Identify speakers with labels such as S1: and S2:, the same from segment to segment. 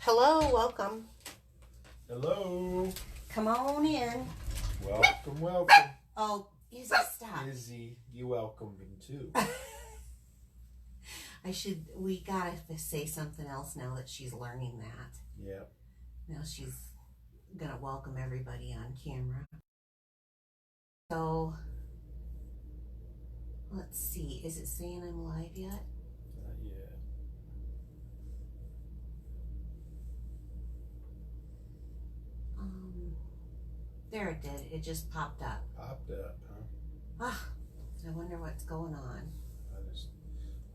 S1: Hello, welcome.
S2: Hello.
S1: Come on in.
S2: Welcome, welcome.
S1: Oh, Izzy, stop.
S2: Izzy, you welcome me too.
S1: We gotta say something else now that she's learning that.
S2: Yep.
S1: Now she's gonna welcome everybody on camera. So, let's see. Is it saying I'm live yet?
S2: Not yet.
S1: There it did. It just popped up.
S2: Popped up, huh?
S1: Ah, I wonder what's going on.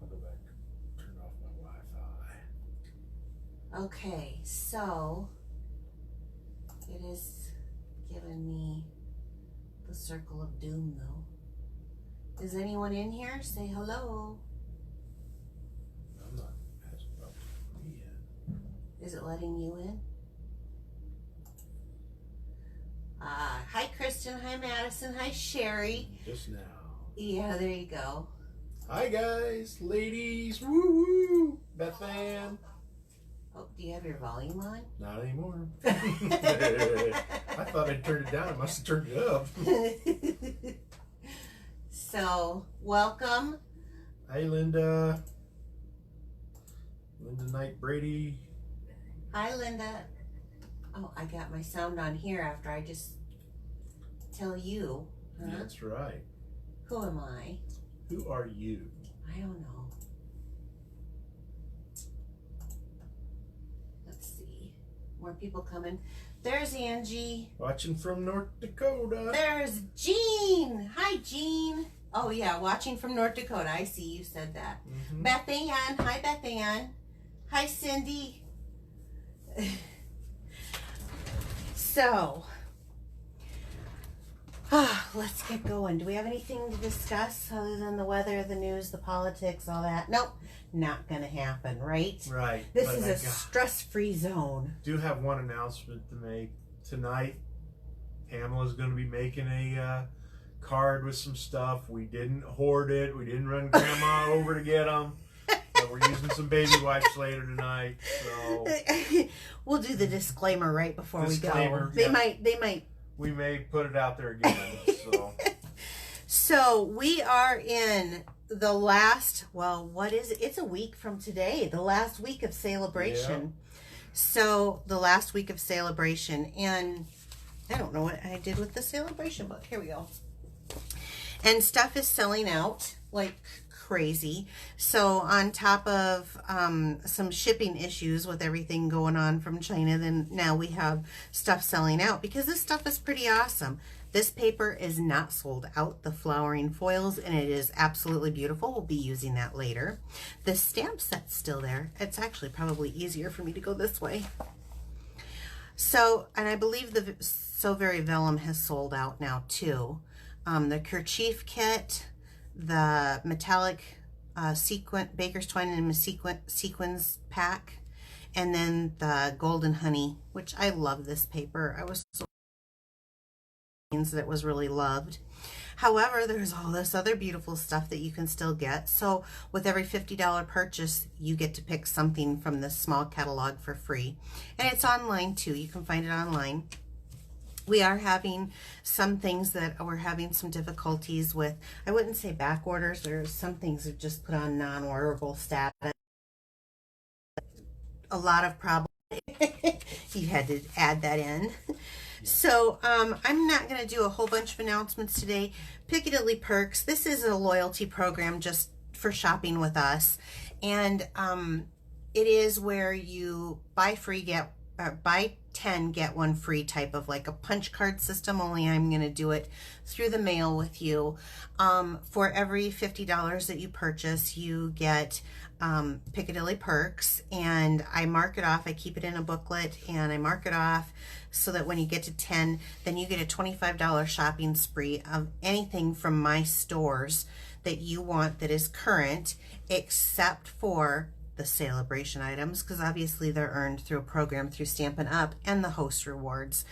S2: I'll go back and turn off my Wi-Fi.
S1: Okay, so it is giving me the circle of doom though. Is anyone in here? Say hello.
S2: I'm not asking about me yet.
S1: Is it letting you in? Hi Kristen, hi Madison, hi Sherry.
S2: Just now.
S1: Yeah, there you go.
S2: Hi guys, ladies, woo woo, Beth Ann.
S1: Oh, do you have your volume on?
S2: Not anymore. I thought I'd turned it down. I must have turned it up.
S1: So, welcome.
S2: Hi Linda. Linda Knight Brady.
S1: Hi Linda. Oh, I got my sound on here after I just tell you. Huh?
S2: That's right.
S1: Who am I?
S2: Who are you?
S1: I don't know. Let's see. More people coming. There's Angie.
S2: Watching from North Dakota.
S1: There's Jean. Hi, Jean. Oh, yeah, watching from North Dakota. I see you said that.
S2: Mm-hmm.
S1: Beth Ann. Hi, Beth Ann. Hi, Cindy. So, let's get going. Do we have anything to discuss other than the weather, the news, the politics, all that? Nope, not going to happen, right?
S2: Right.
S1: This is a stress-free zone.
S2: Do have one announcement to make tonight. Pamela's going to be making a card with some stuff. We didn't hoard it. We didn't run Grandma over to get them. But we're using some baby wipes later tonight. So
S1: we'll do the disclaimer right before we go.
S2: Yeah.
S1: They might.
S2: We may put it out there again.
S1: So we are in the last, well, what is it? It's a week from today, the last week of celebration. Yeah. So the last week of celebration, and I don't know what I did with the celebration book. Here we go. And stuff is selling out like crazy. So on top of some shipping issues with everything going on from China, then now we have stuff selling out because this stuff is pretty awesome. This paper is not sold out, the flowering foils, and it is absolutely beautiful. We'll be using that later. The stamp set's still there. It's actually probably easier for me to go this way. So, and I believe the So Very Vellum has sold out now too. The kerchief kit, the metallic Baker's Twine and sequins pack, and then the Golden Honey, which I love this paper. I was so that it was really loved. However, there's all this other beautiful stuff that you can still get. So with every $50 purchase, you get to pick something from this small catalog for free. And it's online too. You can find it online. We are having some things that we're having some difficulties with. I wouldn't say back orders. There's some things that just put on non-orderable status. A lot of problems. You had to add that in. So I'm not going to do a whole bunch of announcements today. Piccadilly Perks. This is a loyalty program just for shopping with us. And it is where you buy 10, get one free type of like a punch card system, only I'm going to do it through the mail with you. For every $50 that you purchase, you get Piccadilly Perks, and I mark it off. I keep it in a booklet and I mark it off so that when you get to 10, then you get a $25 shopping spree of anything from my stores that you want that is current, except for the celebration items, because obviously they're earned through a program through Stampin' Up, and the host rewards,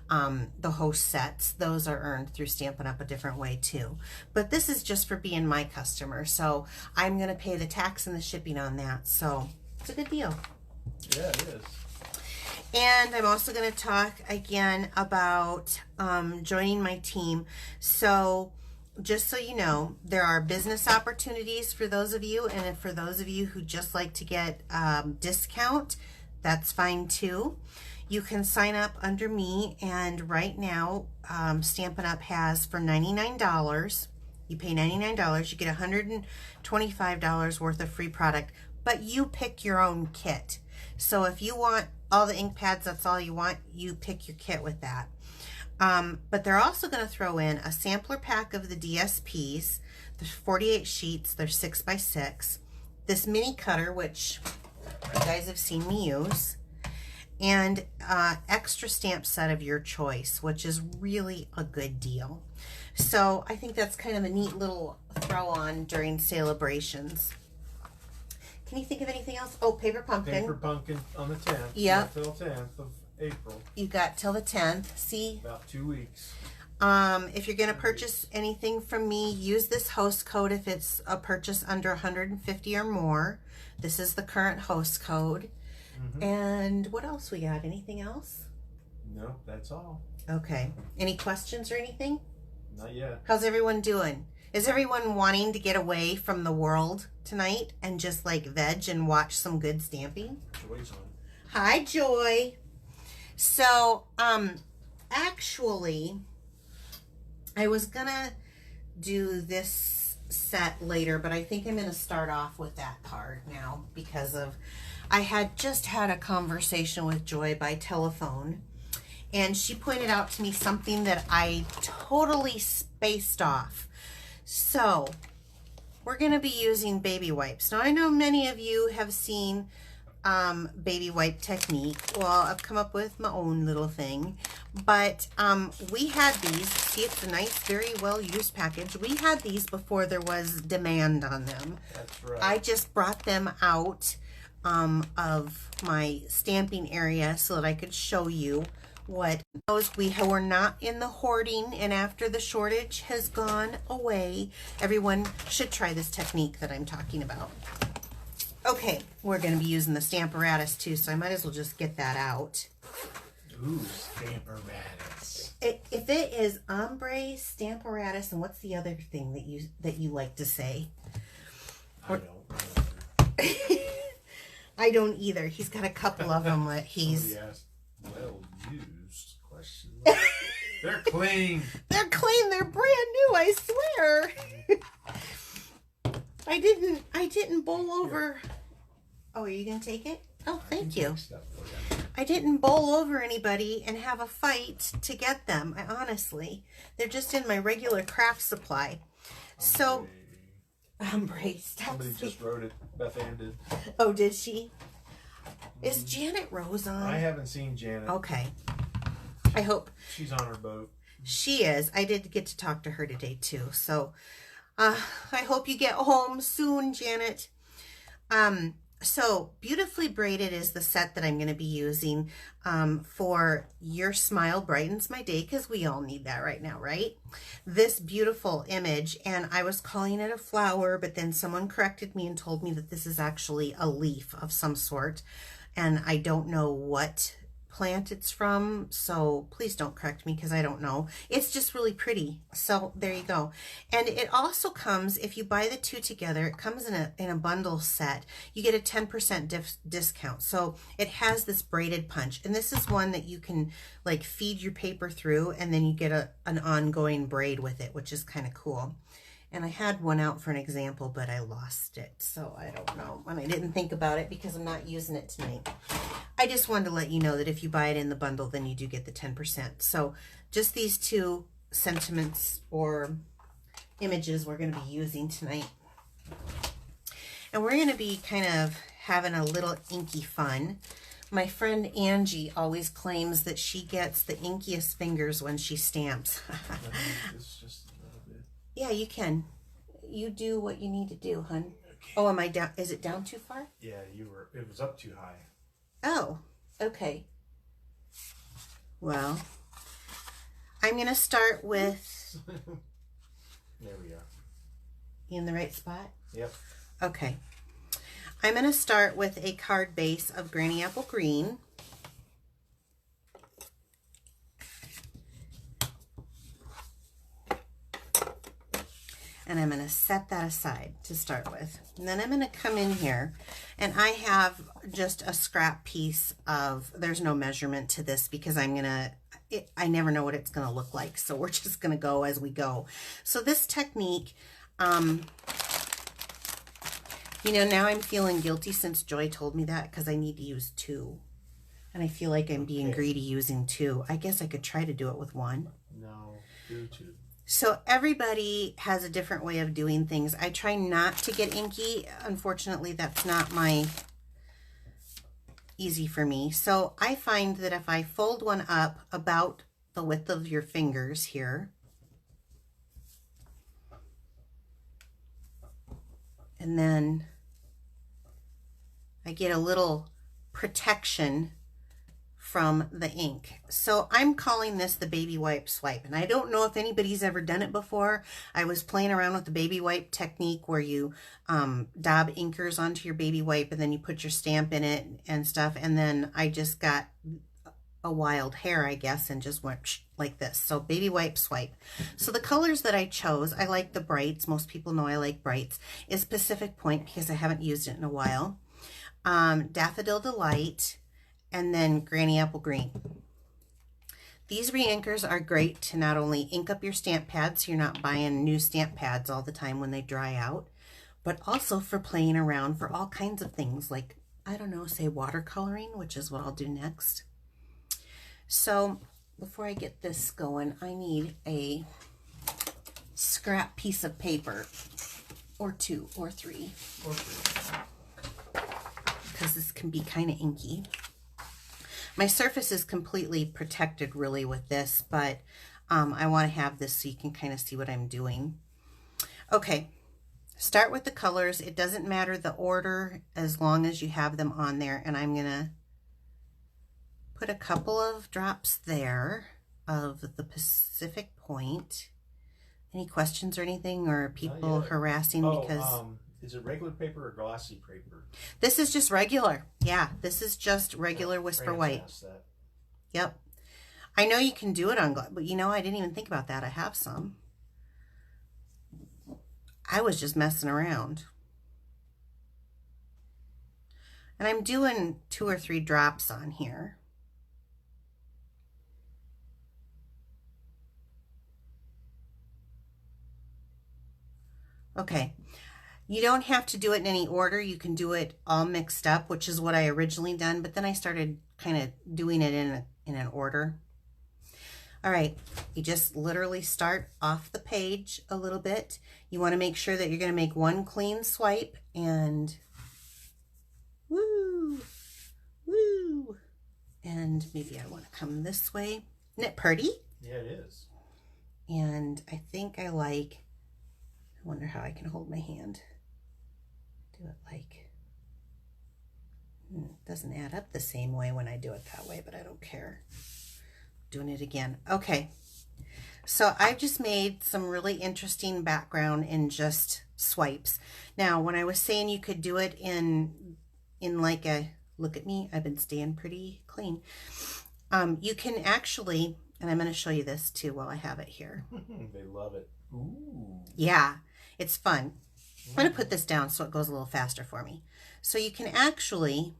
S1: the host sets, those are earned through Stampin' Up a different way too. But this is just for being my customer, so I'm going to pay the tax and the shipping on that, so it's a good deal.
S2: Yeah, it is.
S1: And I'm also going to talk again about joining my team. So just so you know, there are business opportunities for those of you, and for those of you who just like to get discount, that's fine too. You can sign up under me, and right now Stampin' Up! Has for $99, you pay $99, you get $125 worth of free product, but you pick your own kit. So if you want all the ink pads, that's all you want, you pick your kit with that. But they're also going to throw in a sampler pack of the DSPs. There's 48 sheets. They're 6x6. This mini cutter, which you guys have seen me use. And extra stamp set of your choice, which is really a good deal. So I think that's kind of a neat little throw on during celebrations. Can you think of anything else? Oh, paper pumpkin.
S2: Paper pumpkin on the 10th.
S1: Yep.
S2: Till 10th of April.
S1: You got till the 10th. See?
S2: About 2 weeks.
S1: If you're going to purchase anything from me, use this host code if it's a purchase under 150 or more. This is the current host code. And what else we got? Anything else?
S2: No, that's all.
S1: Okay. Any questions or anything?
S2: Not yet.
S1: How's everyone doing? Is everyone wanting to get away from the world tonight and just like veg and watch some good stamping?
S2: Joy's on.
S1: Hi, Joy. So, actually, I was gonna do this set later, but I think I'm gonna start off with that card now because of I had just had a conversation with Joy by telephone, and she pointed out to me something that I totally spaced off. So, we're going to be using baby wipes. Now, I know many of you have seen baby wipe technique. Well, I've come up with my own little thing. But we had these. See, it's a nice, very well-used package. We had these before there was demand on them.
S2: That's right.
S1: I just brought them out of my stamping area so that I could show you what those we were not in the hoarding, and after the shortage has gone away, everyone should try this technique that I'm talking about. Okay, we're going to be using the Stamparatus too, so I might as well just get that out.
S2: Ooh, Stamparatus.
S1: If it is ombre, Stamparatus, and what's the other thing that you like to say?
S2: I don't know.
S1: I don't either. He's got a couple of them that he's...
S2: Somebody asked, well used, question. They're clean.
S1: They're clean. They're brand new, I swear. I didn't bowl over... Oh, are you going to take it? Oh, thank you. I didn't bowl over anybody and have a fight to get them. Honestly. They're just in my regular craft supply. So... Ombre, stop.
S2: Somebody just wrote it. Beth Ann did.
S1: Oh, did she? Is Janet Rose on?
S2: I haven't seen Janet.
S1: Okay. I hope.
S2: She's on her boat.
S1: She is. I did get to talk to her today, too. So, I hope you get home soon, Janet. So, Beautifully Braided is the set that I'm going to be using for Your Smile Brightens My Day, because we all need that right now, right? This beautiful image, and I was calling it a flower, but then someone corrected me and told me that this is actually a leaf of some sort, and I don't know what plant it's from, so please don't correct me because I don't know. It's just really pretty. So there you go. And it also comes, if you buy the two together, it comes in a bundle set. You get a 10% discount. So it has this braided punch, and this is one that you can like feed your paper through, and then you get an ongoing braid with it, which is kind of cool. And I had one out for an example, but I lost it. So I don't know. And I didn't think about it because I'm not using it tonight. I just wanted to let you know that if you buy it in the bundle, then you do get the 10%. So just these two sentiments or images we're going to be using tonight. And we're going to be kind of having a little inky fun. My friend Angie always claims that she gets the inkiest fingers when she stamps.
S2: It's just a little bit.
S1: Yeah, you can. You do what you need to do, hun. Okay. Oh, am I down? Is it down too far?
S2: Yeah, it was up too high.
S1: Oh, okay. Well, I'm going to start with...
S2: There we are.
S1: You in the right spot?
S2: Yep.
S1: Okay. I'm going to start with a card base of Granny Apple Green. And I'm going to set that aside to start with. And then I'm going to come in here, and I have just a scrap piece of, there's no measurement to this because I'm going to, I never know what it's going to look like. So we're just going to go as we go. So this technique, you know, now I'm feeling guilty since Joy told me that because I need to use 2. And I feel like I'm being greedy using 2. I guess I could try to do it with 1.
S2: No, do 2.
S1: So everybody has a different way of doing things. I try not to get inky. Unfortunately, that's not easy for me. So I find that if I fold one up about the width of your fingers here, and then I get a little protection from the ink. So I'm calling this the baby wipe swipe, and I don't know if anybody's ever done it before. I was playing around with the baby wipe technique where you dab inkers onto your baby wipe and then you put your stamp in it and stuff, and then I just got a wild hair, I guess, and just went like this. So baby wipe swipe. So the colors that I chose, I like the brights. Most people know I like brights. Is Pacific Point because I haven't used it in a while. Daffodil Delight, and then Granny Apple Green. These re-inkers are great to not only ink up your stamp pads, so you're not buying new stamp pads all the time when they dry out, but also for playing around for all kinds of things like, I don't know, say watercoloring, which is what I'll do next. So before I get this going, I need a scrap piece of paper, or 2 or 3, because this can be kind of inky. My surface is completely protected really with this, but I want to have this so you can kind of see what I'm doing. Okay, start with the colors. It doesn't matter the order as long as you have them on there, and I'm going to put a couple of drops there of the Pacific Point. Any questions or anything, or people harassing because...
S2: Is it regular paper or glossy paper?
S1: This is just regular. Yeah, this is just regular Whisper White. Yep. I know you can do it on, but you know, I didn't even think about that. I have some. I was just messing around. And I'm doing 2 or 3 drops on here. Okay. You don't have to do it in any order. You can do it all mixed up, which is what I originally done, but then I started kind of doing it in an order. All right, you just literally start off the page a little bit. You want to make sure that you're going to make one clean swipe, and woo, woo. And maybe I want to come this way. Isn't it pretty?
S2: Yeah, it is.
S1: And I think I wonder how I can hold my hand. Do it like, it doesn't add up the same way when I do it that way, but I don't care. Doing it again. Okay, so I've just made some really interesting background in just swipes. Now, when I was saying you could do it in like a, look at me, I've been staying pretty clean. You can actually, and I'm going to show you this too while I have it here.
S2: They love it. Ooh.
S1: Yeah, it's fun. I'm going to put this down so it goes a little faster for me. So you can actually,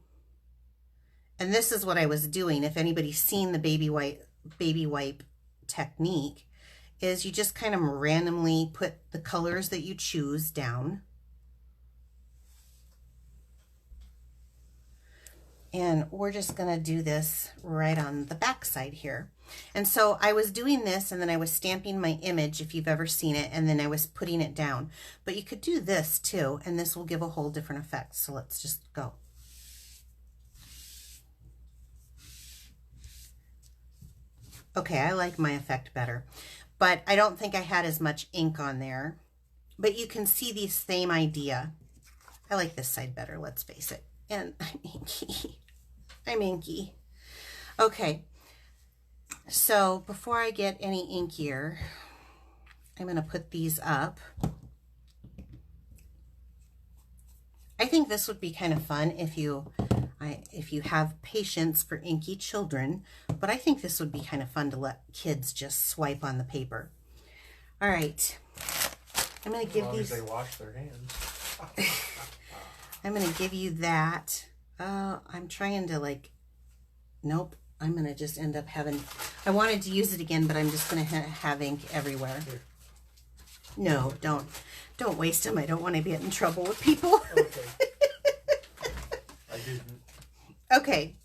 S1: and this is what I was doing, if anybody's seen the baby wipe technique, is you just kind of randomly put the colors that you choose down. And we're just going to do this right on the back side here. And so I was doing this, and then I was stamping my image, if you've ever seen it, and then I was putting it down. But you could do this too, and this will give a whole different effect. So let's just go. Okay, I like my effect better, but I don't think I had as much ink on there. But you can see the same idea. I like this side better, let's face it. And I'm inky. I'm inky. Okay. So before I get any inkier, I'm going to put these up. I think this would be kind of fun if you have patience for inky children, but I think this would be kind of fun to let kids just swipe on the paper. All right. I'm going to
S2: As
S1: give
S2: long
S1: these.
S2: as they wash their hands.
S1: I'm going to give you that. I'm trying to like, nope. I'm going to just end up having, I wanted to use it again, but I'm just going to have ink everywhere.
S2: Here.
S1: No, don't waste them. I don't want to get in trouble with people.
S2: Okay. I didn't.
S1: Okay.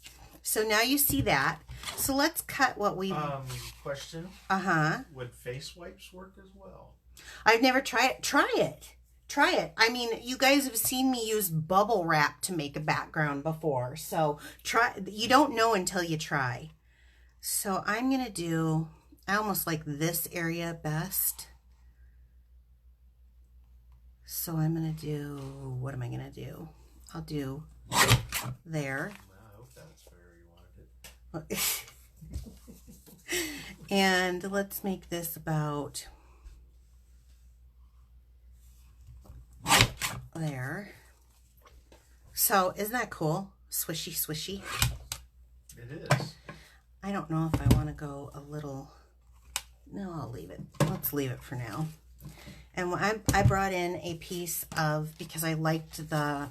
S1: So now you see that. So let's cut what we...
S2: Question?
S1: Uh-huh.
S2: Would face wipes work as well?
S1: I've never tried it. Try it. Try it. I mean, you guys have seen me use bubble wrap to make a background before. So try. You don't know until you try. So I'm going to do... I almost like this area best. So I'm going to do... What am I going to do? I'll do there.
S2: I hope that's where you wanted it.
S1: And let's make this about there. So isn't that cool? Swishy, swishy.
S2: It is.
S1: I don't know if I want to go a little... No, I'll leave it. Let's leave it for now. And I brought in a piece of, because I liked the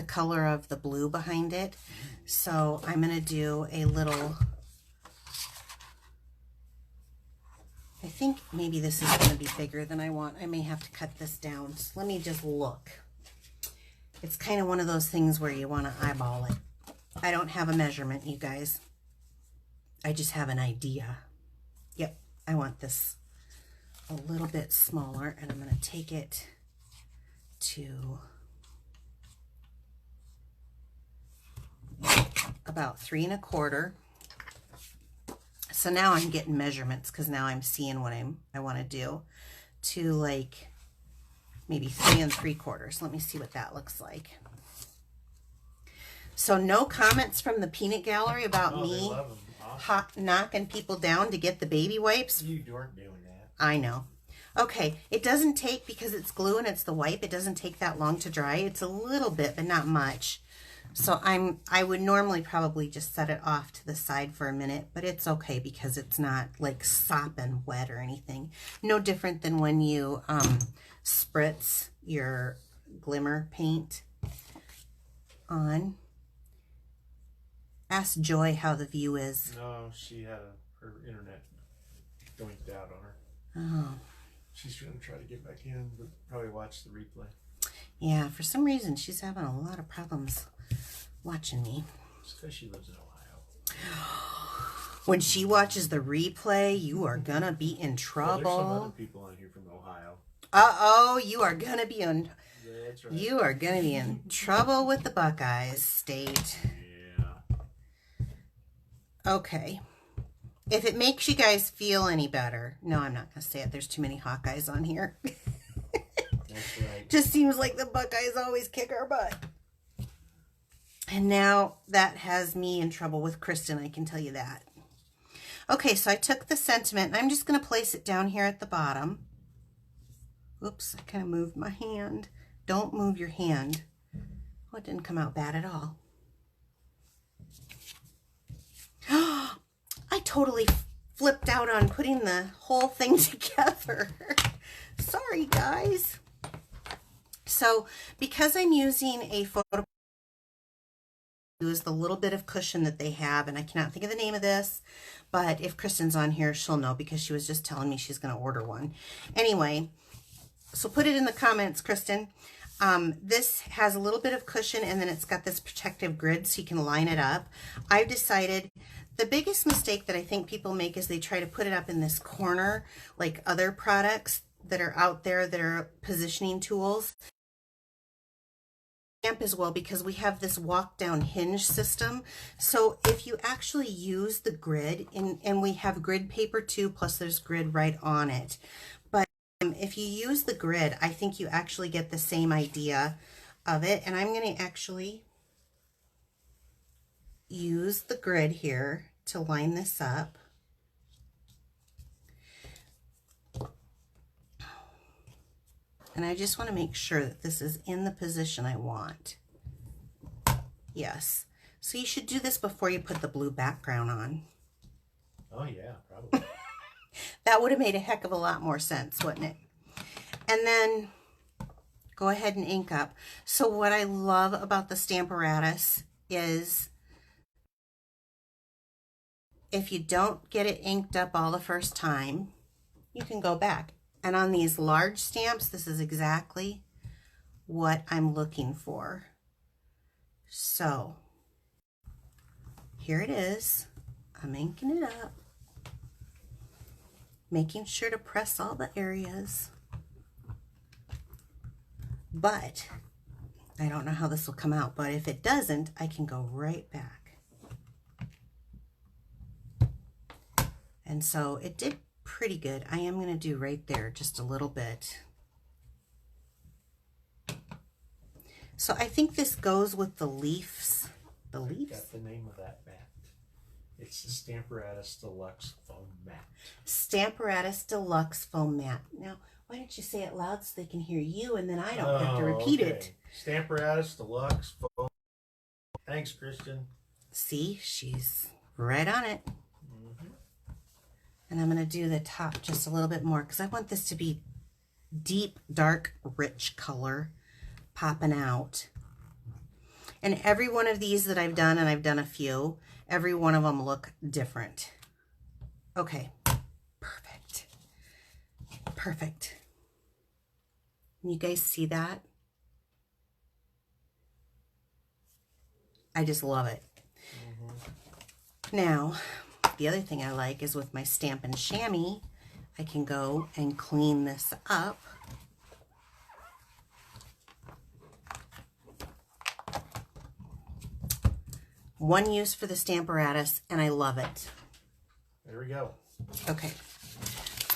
S1: color of the blue behind it. So I'm going to do a little... I think maybe this is going to be bigger than I want. I may have to cut this down. So let me just look. It's kind of one of those things where you want to eyeball it. I don't have a measurement, you guys. I just have an idea. Yep, I want this a little bit smaller, and I'm going to take it to about 3 1/4. So now I'm getting measurements because now I'm seeing what I want to do, to like maybe 3 3/4. Let me see what that looks like. So no comments from the peanut gallery about me knocking people down to get the baby wipes.
S2: You weren't doing that.
S1: I know. Okay, it doesn't take, because it's glue and it's the wipe, it doesn't take that long to dry. It's a little bit, but not much. So I would normally probably just set it off to the side for a minute, but it's okay because it's not like sopping wet or anything. No different than when you spritz your glimmer paint on. Ask Joy how the view is.
S2: No, she had her internet doinked out on her.
S1: Oh.
S2: She's going to try to get back in, but probably watch the replay.
S1: Yeah, for some reason she's having a lot of problems watching me.
S2: It's because she lives in Ohio.
S1: When she watches the replay, you are gonna be in trouble.
S2: Well, there's some other people on here from Ohio.
S1: Uh-oh, you are gonna be in...
S2: That's right.
S1: You are gonna be in trouble with the Buckeyes state.
S2: Yeah.
S1: Okay. If it makes you guys feel any better... No, I'm not gonna say it. There's too many Hawkeyes on here.
S2: That's right.
S1: Just seems like the Buckeyes always kick our butt. And now that has me in trouble with Kristen, I can tell you that. Okay, so I took the sentiment, and I'm just going to place it down here at the bottom. Oops, I kind of moved my hand. Don't move your hand. Oh, it didn't come out bad at all. I totally flipped out on putting the whole thing together. Sorry, guys. So, because I'm using a photo, use the little bit of cushion that they have, and I cannot think of the name of this, but if Kristen's on here, she'll know because she was just telling me she's going to order one. Anyway, so put it in the comments, Kristen. This has a little bit of cushion, and then it's got this protective grid so you can line it up. I've decided the biggest mistake that I think people make is they try to put it up in this corner like other products that are out there that are positioning tools. As well, because we have this walk down hinge system. So if you actually use the grid, and we have grid paper too, plus there's grid right on it. But if you use the grid, I think you actually get the same idea of it. And I'm going to actually use the grid here to line this up. And I just want to make sure that this is in the position I want. Yes. So you should do this before you put the blue background on.
S2: Oh, yeah, probably.
S1: That would have made a heck of a lot more sense, wouldn't it? And then go ahead and ink up. So what I love about the Stamparatus is if you don't get it inked up all the first time, you can go back. And on these large stamps, this is exactly what I'm looking for. So here it is. I'm inking it up, making sure to press all the areas. But I don't know how this will come out, but if it doesn't, I can go right back. And so it did pretty good. I am going to do right there just a little bit. So I think this goes with the leaves. The leaves?
S2: Got the name of that mat. It's the Stamparatus Deluxe Foam Mat.
S1: Stamparatus Deluxe Foam Mat. Now, why don't you say it loud so they can hear you and then I don't have to repeat it.
S2: Stamparatus Deluxe Foam. Thanks, Christian.
S1: See, she's right on it. And I'm going to do the top just a little bit more because I want this to be deep, dark, rich color popping out. And every one of these that I've done, and I've done a few, every one of them look different. Okay, perfect. Perfect. You guys see that? I just love it. Now, the other thing I like is with my Stampin' Chamois, I can go and clean this up. One use for the Stamparatus, and I love it.
S2: There we go.
S1: Okay,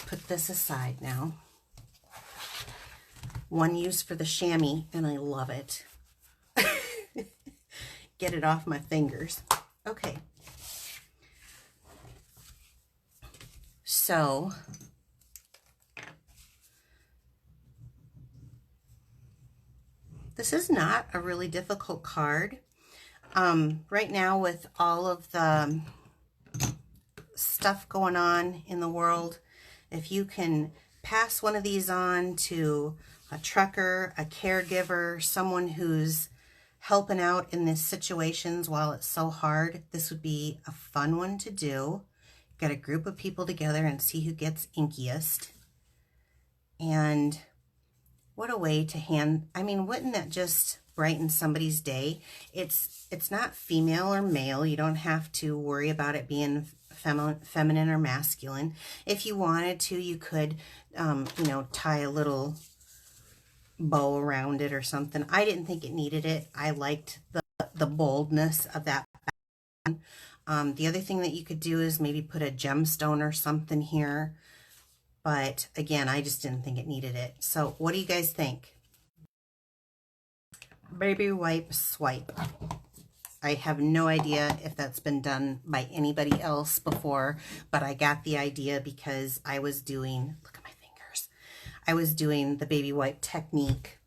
S1: put this aside now. One use for the chamois, and I love it. Get it off my fingers. Okay. So, this is not a really difficult card. Right now with all of the stuff going on in the world, if you can pass one of these on to a trucker, a caregiver, someone who's helping out in these situations while it's so hard, this would be a fun one to do. Get a group of people together and see who gets inkiest. And what a way to hand, I mean, wouldn't that just brighten somebody's day? It's not female or male. You don't have to worry about it being feminine or masculine. If you wanted to, you could, you know, tie a little bow around it or something. I didn't think it needed it. I liked the boldness of that. The other thing that you could do is maybe put a gemstone or something here. But again, I just didn't think it needed it. So what do you guys think? Baby wipe swipe. I have no idea if that's been done by anybody else before, but I got the idea because I was doing, look at my fingers, I was doing the baby wipe technique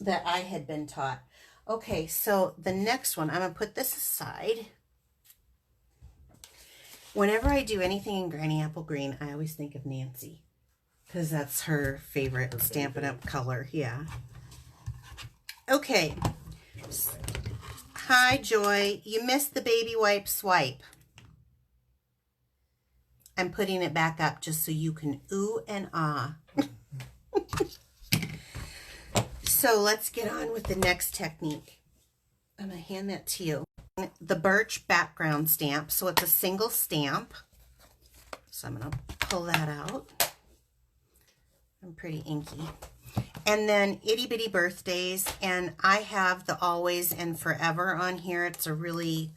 S1: that I had been taught. Okay, so the next one, I'm going to put this aside. Whenever I do anything in Granny Apple Green, I always think of Nancy because that's her favorite Stampin' Up color. Yeah. Okay. Hi, Joy. You missed the baby wipe swipe. I'm putting it back up just so you can ooh and ah. So let's get on with the next technique. I'm going to hand that to you. The birch background stamp. So it's a single stamp. So I'm going to pull that out. I'm pretty inky. And then Itty Bitty Birthdays. And I have the Always and Forever on here. It's a really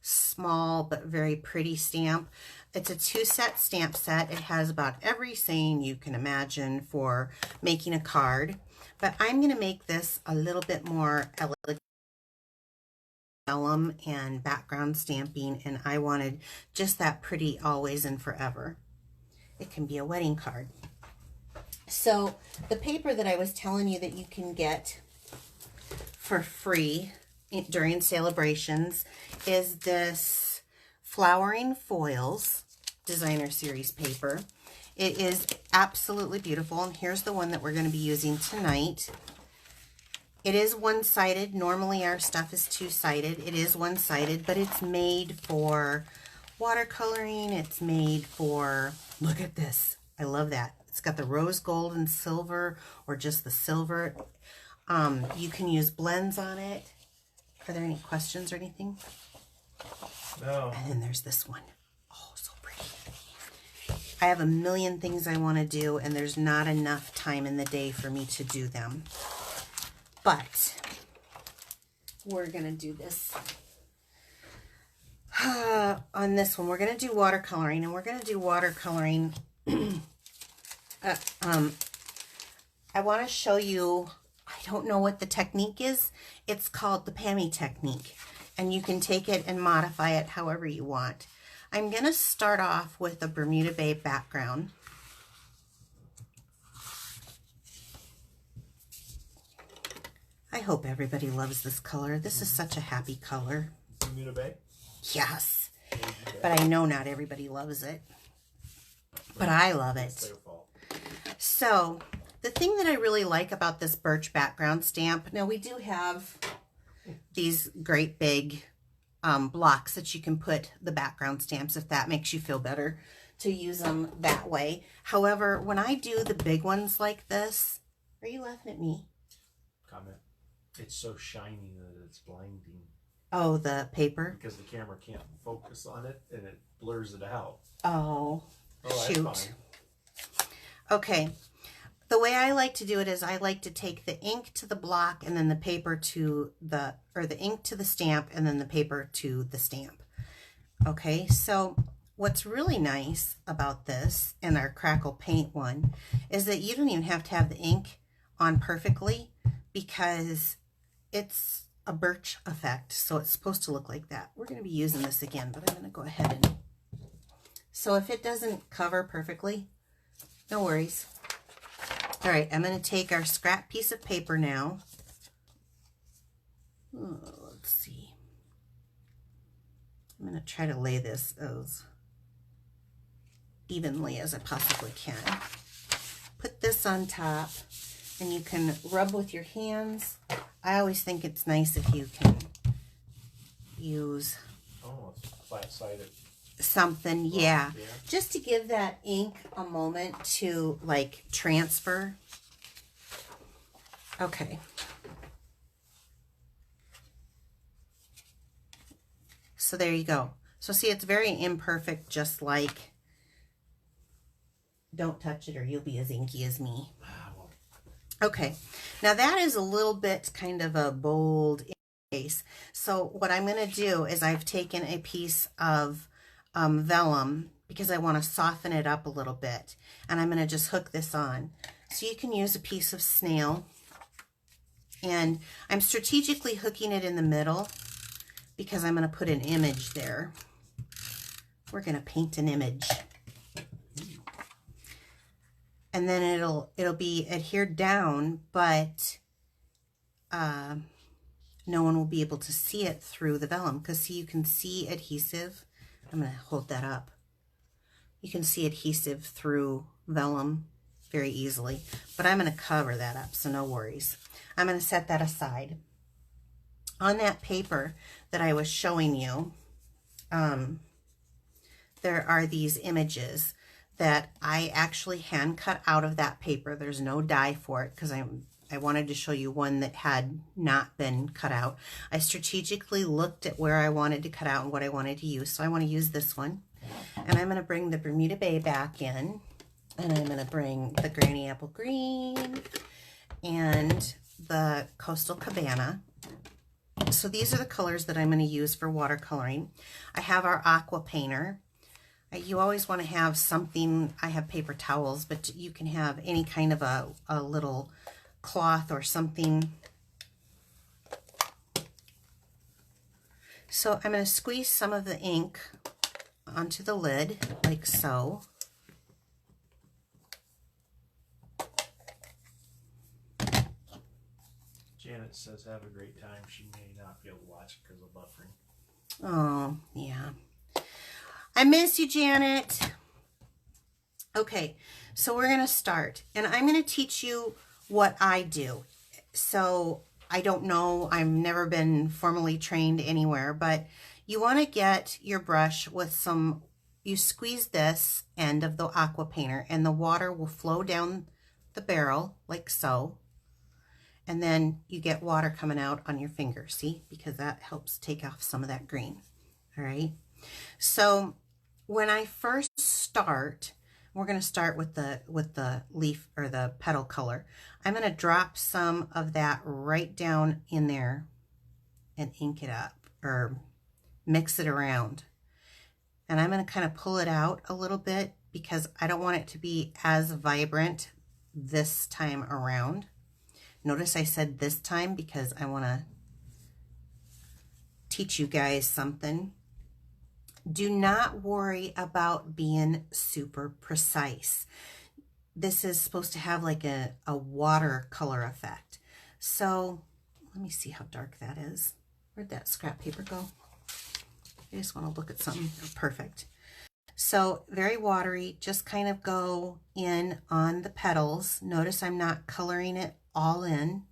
S1: small but very pretty stamp. It's a 2-set stamp set. It has about every saying you can imagine for making a card. But I'm going to make this a little bit more elegant. Vellum and background stamping, and I wanted just that pretty Always and Forever. It can be a wedding card. So the paper that I was telling you that you can get for free during celebrations is this Flowering Foils Designer Series paper. It is absolutely beautiful. And here's the one that we're going to be using tonight. It is one-sided. Normally our stuff is two-sided. It is one-sided, but it's made for watercoloring. It's made for, look at this. I love that. It's got the rose gold and silver, or just the silver. You can use blends on it. Are there any questions or anything?
S2: No.
S1: And then there's this one. Oh, so pretty. I have a million things I want to do, and there's not enough time in the day for me to do them. But we're going to do this. On this one, we're going to do watercoloring, and we're going to do watercoloring. I want to show you, I don't know what the technique is. It's called the Pammy technique, and you can take it and modify it however you want. I'm going to start off with a Bermuda Bay background. I hope everybody loves this color. This is such a happy color.
S2: Bermuda Bay?
S1: Yes. But I know not everybody loves it. But I love it. So, the thing that I really like about this birch background stamp, now we do have these great big blocks that you can put the background stamps if that makes you feel better to use them that way. However, when I do the big ones like this, are you laughing at me?
S2: Comment. It's so shiny that it's blinding.
S1: Oh, the paper?
S2: Because the camera can't focus on it and it blurs it out.
S1: Oh, shoot.
S2: That's fine.
S1: Okay. The way I like to do it is I like to take the ink to the block and then the paper to the, or the ink to the stamp and then the paper to the stamp. Okay, so what's really nice about this and our crackle paint one is that you don't even have to have the ink on perfectly because it's a birch effect, so it's supposed to look like that. We're going to be using this again, but I'm going to go ahead and, so if it doesn't cover perfectly, no worries. All right, I'm going to take our scrap piece of paper now. Oh, let's see. I'm going to try to lay this as evenly as I possibly can. Put this on top, and you can rub with your hands. I always think it's nice if you can use
S2: it's flat-sided.
S1: something, yeah, just to give that ink a moment to like transfer. Okay. So there you go. So see, it's very imperfect, just like, don't touch it or you'll be as inky as me. Okay, now that is a little bit kind of a bold case. So what I'm going to do is I've taken a piece of vellum because I want to soften it up a little bit, and I'm going to just hook this on. So you can use a piece of snail, and I'm strategically hooking it in the middle because I'm going to put an image there. We're going to paint an image. And then it'll be adhered down, but no one will be able to see it through the vellum, because see, you can see adhesive. I'm going to hold that up. You can see adhesive through vellum very easily, but I'm going to cover that up, so no worries. I'm going to set that aside. On that paper that I was showing you, there are these images that I actually hand cut out of that paper. There's no die for it because I wanted to show you one that had not been cut out. I strategically looked at where I wanted to cut out and what I wanted to use. So I want to use this one. And I'm going to bring the Bermuda Bay back in. And I'm going to bring the Granny Apple Green and the Coastal Cabana. So these are the colors that I'm going to use for watercoloring. I have our aqua painter. You always want to have something. I have paper towels, but you can have any kind of a little cloth or something. So I'm going to squeeze some of the ink onto the lid, like so.
S2: Janet says have a great time. She may not be able to watch because of buffering.
S1: Oh, yeah. I miss you, Janet. Okay, so we're going to start, and I'm going to teach you what I do. So I don't know, I've never been formally trained anywhere, but you want to get your brush with some, you squeeze this end of the aqua painter and the water will flow down the barrel like so. And then you get water coming out on your finger, see? Because that helps take off some of that green. All right. So when I first start, we're going to start with the leaf or the petal color. I'm going to drop some of that right down in there and ink it up or mix it around. And I'm going to kind of pull it out a little bit because I don't want it to be as vibrant this time around. Notice I said this time because I want to teach you guys something. Do not worry about being super precise. This is supposed to have like a watercolor effect. So let me see how dark that is. Where'd that scrap paper go? I just want to look at something. Oh, perfect. So very watery, just kind of go in on the petals. Notice I'm not coloring it all in.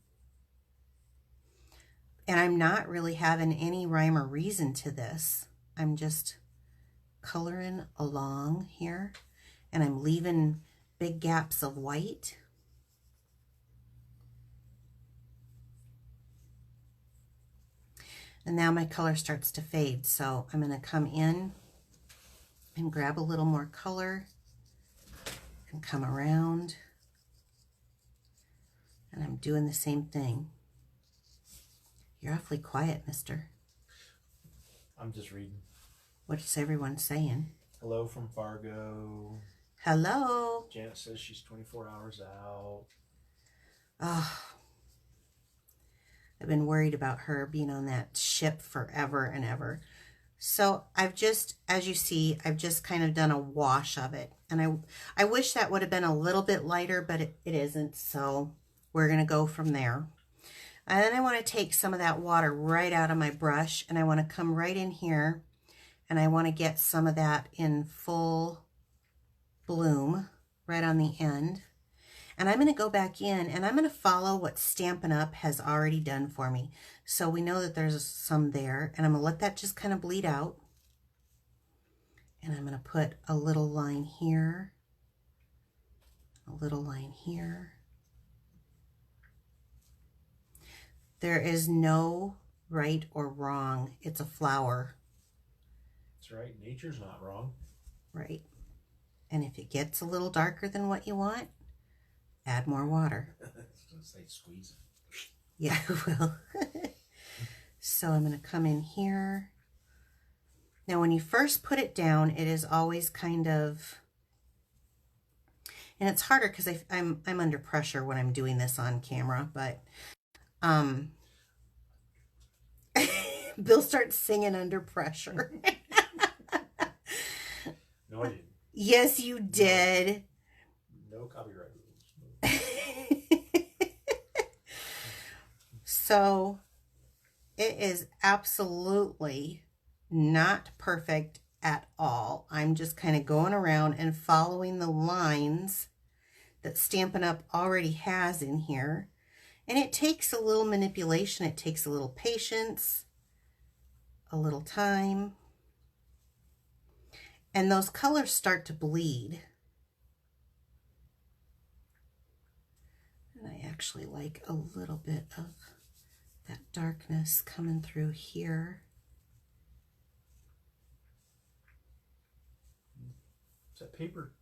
S1: And I'm not really having any rhyme or reason to this. I'm just coloring along here, and I'm leaving big gaps of white. And now my color starts to fade, so I'm going to come in and grab a little more color and come around, and I'm doing the same thing. You're awfully quiet, mister.
S2: I'm just reading.
S1: What is everyone saying?
S2: Hello from Fargo.
S1: Hello.
S2: Janet says she's 24 hours out.
S1: Oh, I've been worried about her being on that ship forever and ever. So I've just, as you see, I've just kind of done a wash of it. And I wish that would have been a little bit lighter, but it isn't. So we're going to go from there. And then I want to take some of that water right out of my brush, and I want to come right in here, and I want to get some of that in full bloom right on the end. And I'm going to go back in, and I'm going to follow what Stampin' Up! Has already done for me. So we know that there's some there, and I'm going to let that just kind of bleed out. And I'm going to put a little line here, a little line here. There is no right or wrong. It's a flower.
S2: That's right. Nature's not wrong.
S1: Right. And if it gets a little darker than what you want, add more water.
S2: Say squeeze it.
S1: Yeah, I will. So I'm going to come in here. Now, when you first put it down, it is always kind of, and it's harder because I'm under pressure when I'm doing this on camera, but Bill starts singing under pressure.
S2: No, I didn't.
S1: Yes, you did.
S2: No copyright rules.
S1: So it is absolutely not perfect at all. I'm just kind of going around and following the lines that Stampin' Up! Already has in here. And it takes a little manipulation. It takes a little patience, a little time. And those colors start to bleed. And I actually like a little bit of that darkness coming through here.
S2: Is that paper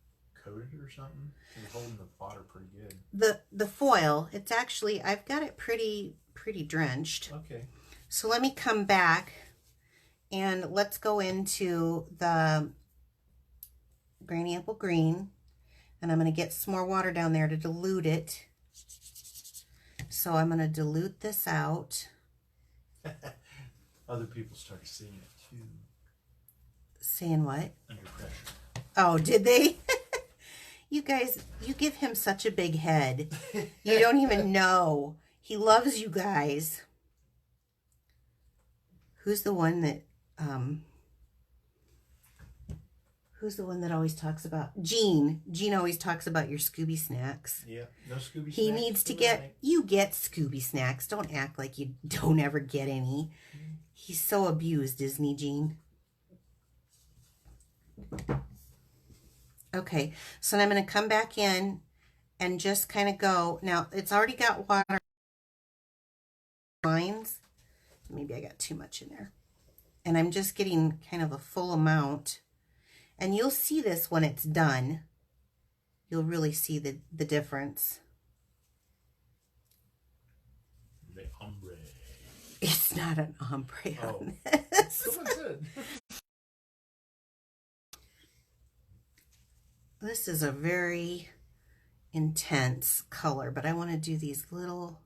S2: coated or something? You're holding the water pretty good.
S1: The foil, it's actually, I've got it pretty drenched.
S2: Okay.
S1: So let me come back and let's go into the Granny Apple Green, and I'm going to get some more water down there to dilute it. So I'm going to dilute this out.
S2: Other people started seeing it too.
S1: Saying what?
S2: Under pressure.
S1: Oh, did they? You guys, you give him such a big head. You don't even know. He loves you guys. Who's the one that, who's the one that always talks about? Gene. Gene always talks about your Scooby snacks.
S2: Yeah, no Scooby snacks.
S1: He needs to get, you get Scooby snacks. Don't act like you don't ever get any. He's so abused, isn't he, Gene? Okay, so I'm going to come back in and just kind of go. Now, it's already got water lines. Maybe I got too much in there. And I'm just getting kind of a full amount. And you'll see this when it's done. You'll really see the difference.
S2: The ombre.
S1: It's not an ombre on
S2: Oh.
S1: this.
S2: Someone said.
S1: This is a very intense color, but I want to do these little...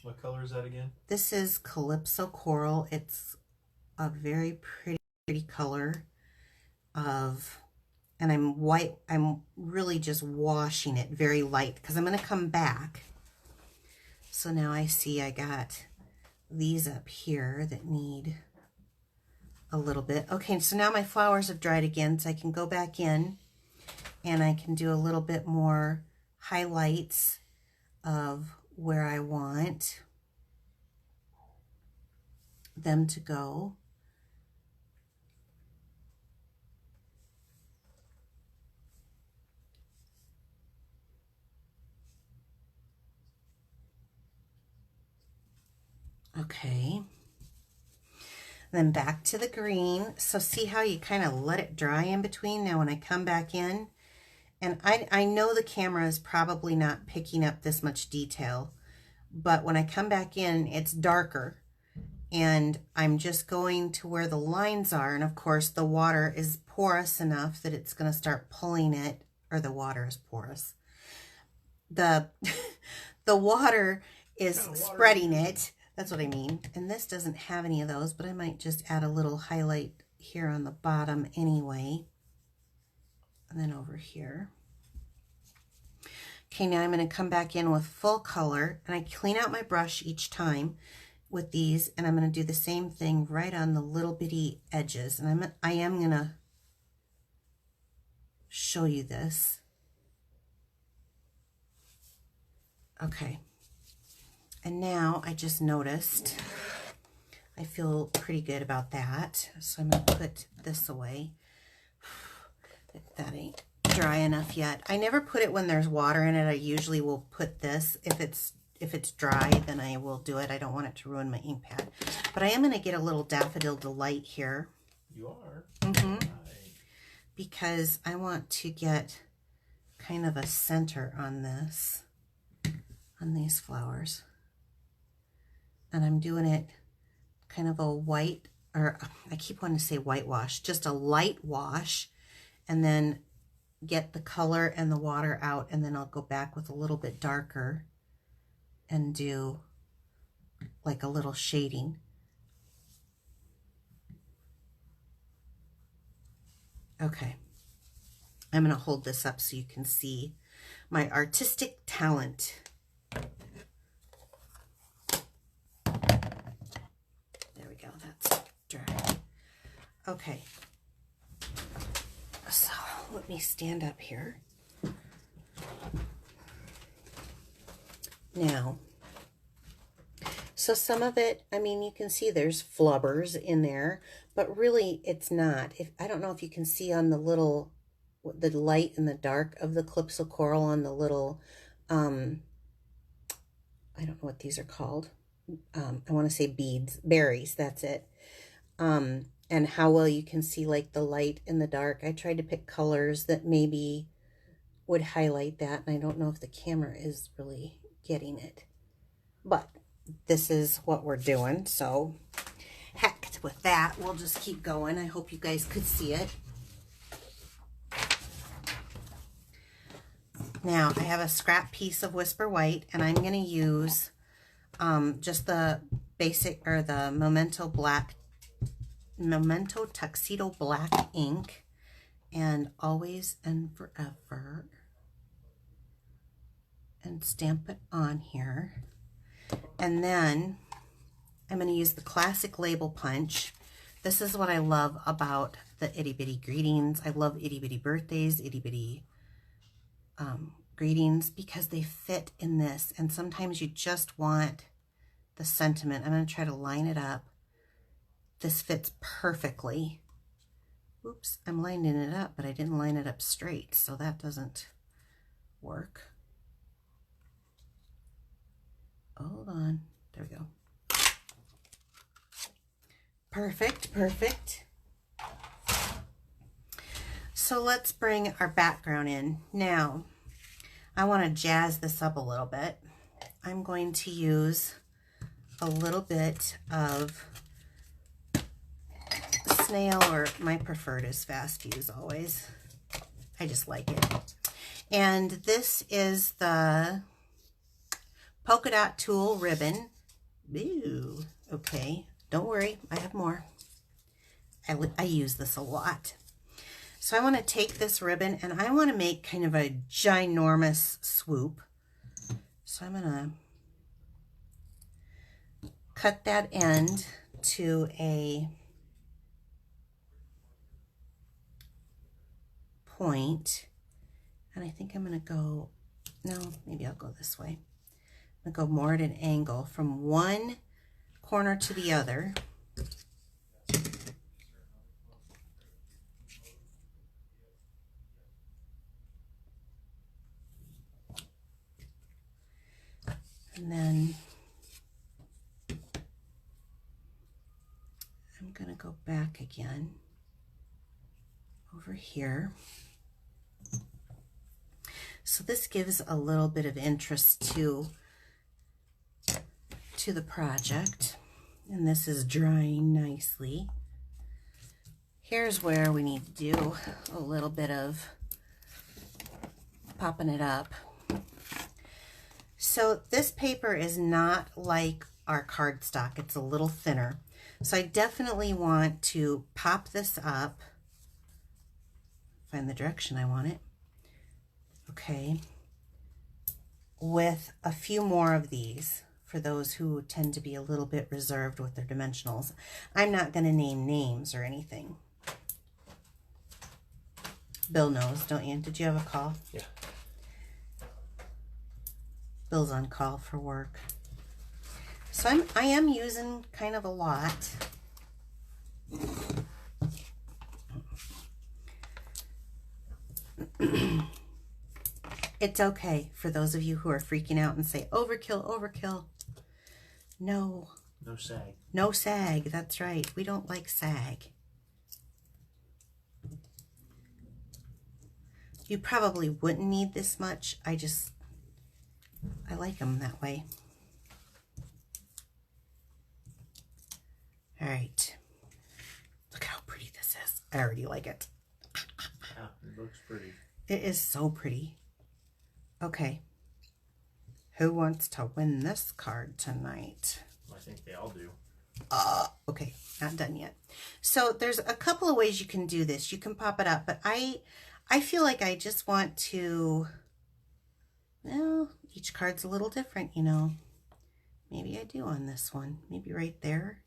S2: What color is that again?
S1: This is Calypso Coral. It's a very pretty color of... And I'm really just washing it very light because I'm going to come back. So now I see I got these up here that need a little bit. Okay, so now my flowers have dried again, so I can go back in and I can do a little bit more highlights of where I want them to go. Okay. Then back to the green. So see how you kind of let it dry in between? Now when I come back in, and I know the camera is probably not picking up this much detail, but when I come back in, it's darker. And I'm just going to where the lines are. And of course, the water is porous enough that it's going to start pulling it, or the water is porous. The water is spreading it. That's what I mean. And this doesn't have any of those, but I might just add a little highlight here on the bottom anyway. And then over here. Okay, now I'm going to come back in with full color, and I clean out my brush each time with these, and I'm going to do the same thing right on the little bitty edges. And I am going to show you this. Okay. And now I just noticed, I feel pretty good about that. So I'm going to put this away. That ain't dry enough yet. I never put it when there's water in it. I usually will put this. If it's dry, then I will do it. I don't want it to ruin my ink pad. But I am going to get a little Daffodil Delight here.
S2: You are?
S1: Mm-hmm.
S2: Right.
S1: Because I want to get kind of a center on this, on these flowers. And I'm doing it kind of a white, or I keep wanting to say whitewash, just a light wash, and then get the color and the water out, and then I'll go back with a little bit darker and do like a little shading. Okay, I'm going to hold this up so you can see my artistic talent. That's dry. Okay. So let me stand up here. Now, so some of it, I mean, you can see there's flubbers in there, but really it's not. I don't know if you can see on the little, the light and the dark of the Calypso Coral on the little, I don't know what these are called. I want to say beads, berries, that's it. And how well you can see like the light in the dark. I tried to pick colors that maybe would highlight that, and I don't know if the camera is really getting it. But this is what we're doing, so heck with that. We'll just keep going. I hope you guys could see it. Now, I have a scrap piece of Whisper White, and I'm going to use just the basic, or the Memento Tuxedo Black ink, and Always and Forever, and stamp it on here. And then I'm going to use the classic label punch. This is what I love about the itty bitty greetings. I love itty bitty birthdays, itty bitty greetings, because they fit in this. And sometimes you just want the sentiment. I'm going to try to line it up. This fits perfectly. Oops, I'm lining it up, but I didn't line it up straight, so that doesn't work. Hold on. There we go. Perfect, perfect. So let's bring our background in. Now, I want to jazz this up a little bit. I'm going to use a little bit of snail, or my preferred is fast fuse always. I just like it. And this is the polka dot tulle ribbon. Ooh, okay. Don't worry, I have more. I use this a lot. So I want to take this ribbon and I want to make kind of a ginormous swoop. So I'm going to cut that end to a point. And I think I'm going to go, no, maybe I'll go this way. I'm going to go more at an angle from one corner to the other. And then I'm going to go back again over here. So this gives a little bit of interest to the project. And this is drying nicely. Here's where we need to do a little bit of popping it up. So this paper is not like our cardstock. It's a little thinner. So I definitely want to pop this up. Find the direction I want it. Okay. With a few more of these for those who tend to be a little bit reserved with their dimensionals. I'm not going to name names or anything. Bill knows, don't you? Did you have a call?
S2: Yeah.
S1: Bill's on call for work. So I am using kind of a lot. It's okay for those of you who are freaking out and say, overkill, overkill. No.
S2: No sag.
S1: No sag, that's right. We don't like sag. You probably wouldn't need this much. I like them that way. All right. Look how pretty this is. I already like it.
S2: Yeah, it looks pretty.
S1: It is so pretty. Okay. Who wants to win this card tonight?
S2: I think they all do.
S1: Okay, not done yet. So there's a couple of ways you can do this. You can pop it up, but I feel like I just want to, well, each card's a little different, you know. Maybe I do on this one. Maybe right there.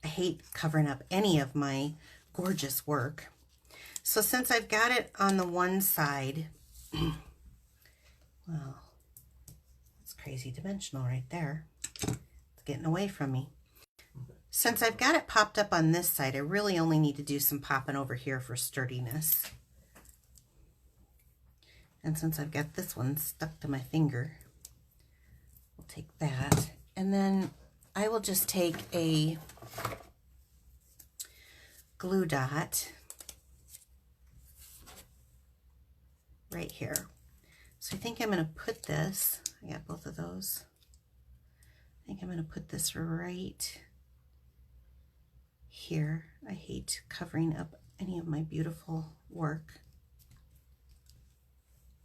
S1: I hate covering up any of my gorgeous work. So since I've got it on the one side, well, that's crazy dimensional right there. It's getting away from me. Since I've got it popped up on this side, I really only need to do some popping over here for sturdiness. And since I've got this one stuck to my finger, we'll take that. And then I will just take a glue dot right here. So I think I'm going to put this, I got both of those. I think I'm going to put this right here. I hate covering up any of my beautiful work.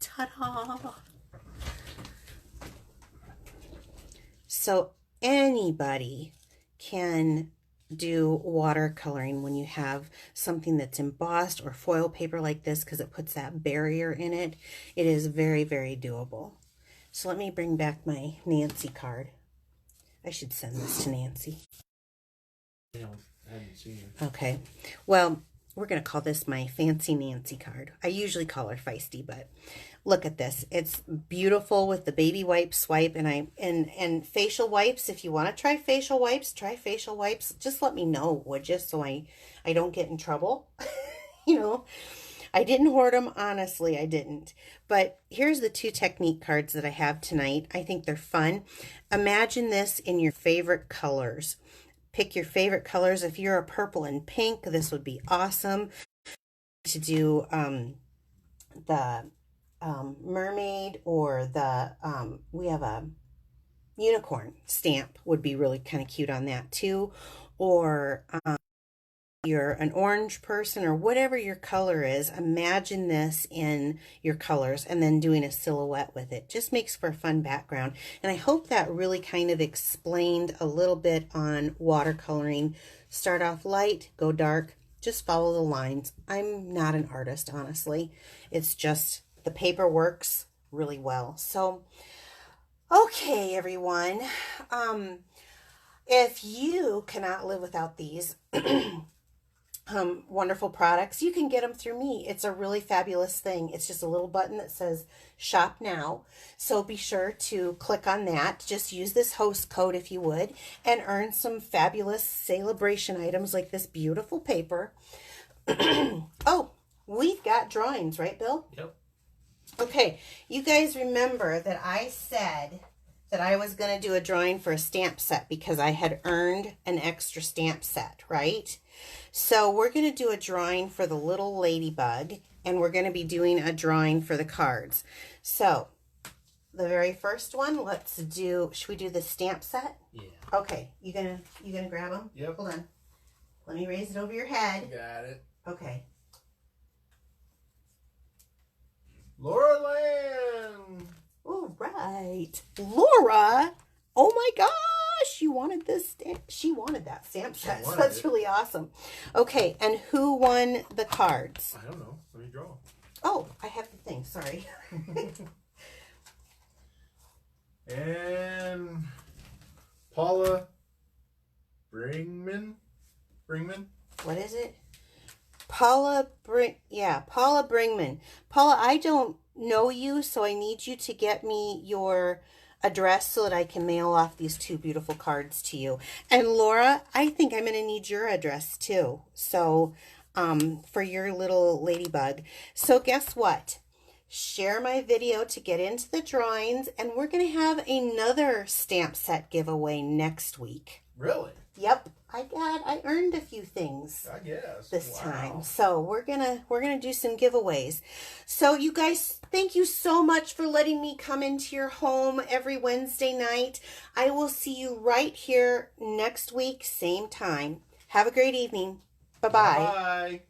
S1: Ta-da! So anybody can do watercoloring when you have something that's embossed or foil paper like this, because it puts that barrier in it. It is very, very doable. So let me bring back my Nancy card. I should send this to Nancy.
S2: They don't I haven't seen it.
S1: Okay. Well, we're going to call this my Fancy Nancy card. I usually call her Feisty, but look at this. It's beautiful with the baby wipe swipe and facial wipes. If you want to try facial wipes, try facial wipes. Just let me know, would you, so I don't get in trouble. You know, I didn't hoard them. Honestly, I didn't. But here's the 2 technique cards that I have tonight. I think they're fun. Imagine this in your favorite colors. Pick your favorite colors. If you're a purple and pink, this would be awesome. To do the mermaid or the, we have a unicorn stamp would be really kind of cute on that too. Or you're an orange person or whatever your color is, imagine this in your colors and then doing a silhouette with it. Just makes for a fun background. And I hope that really kind of explained a little bit on watercoloring. Start off light, go dark, just follow the lines. I'm not an artist, honestly. It's just the paper works really well. So, okay, everyone. If you cannot live without these, wonderful products, you can get them through me. It's a really fabulous thing. It's just a little button that says shop now. So be sure to click on that. Just use this host code if you would and earn some fabulous celebration items like this beautiful paper. Oh, we've got drawings, right, Bill?
S2: Yep.
S1: Okay, you guys remember that I said that I was going to do a drawing for a stamp set because I had earned an extra stamp set, right? So we're going to do a drawing for the little ladybug, and we're going to be doing a drawing for the cards. So the very first one, let's do, should we do the stamp set?
S2: Yeah.
S1: Okay, you gonna grab them?
S2: Yep.
S1: Hold on. Let me raise it over your head.
S2: Got it.
S1: Okay.
S2: Laura Land.
S1: All right. Laura, oh my gosh, you wanted this stamp. She wanted that stamp set, so that's really awesome. Okay, and who won the cards?
S2: I don't know. Let me draw.
S1: Oh, I have the thing. Sorry.
S2: And Paula Bringman.
S1: What is it? Paula Bringman. Paula, I don't know you, so I need you to get me your address so that I can mail off these 2 beautiful cards to you. And Laura, I think I'm going to need your address too. So, for your little ladybug. So guess what? Share my video to get into the drawings, and we're going to have another stamp set giveaway next week.
S2: Really?
S1: Yep. I earned a few things.
S2: I guess.
S1: This time. So we're gonna do some giveaways. So you guys, thank you so much for letting me come into your home every Wednesday night. I will see you right here next week, same time. Have a great evening. Bye-bye.
S2: Bye.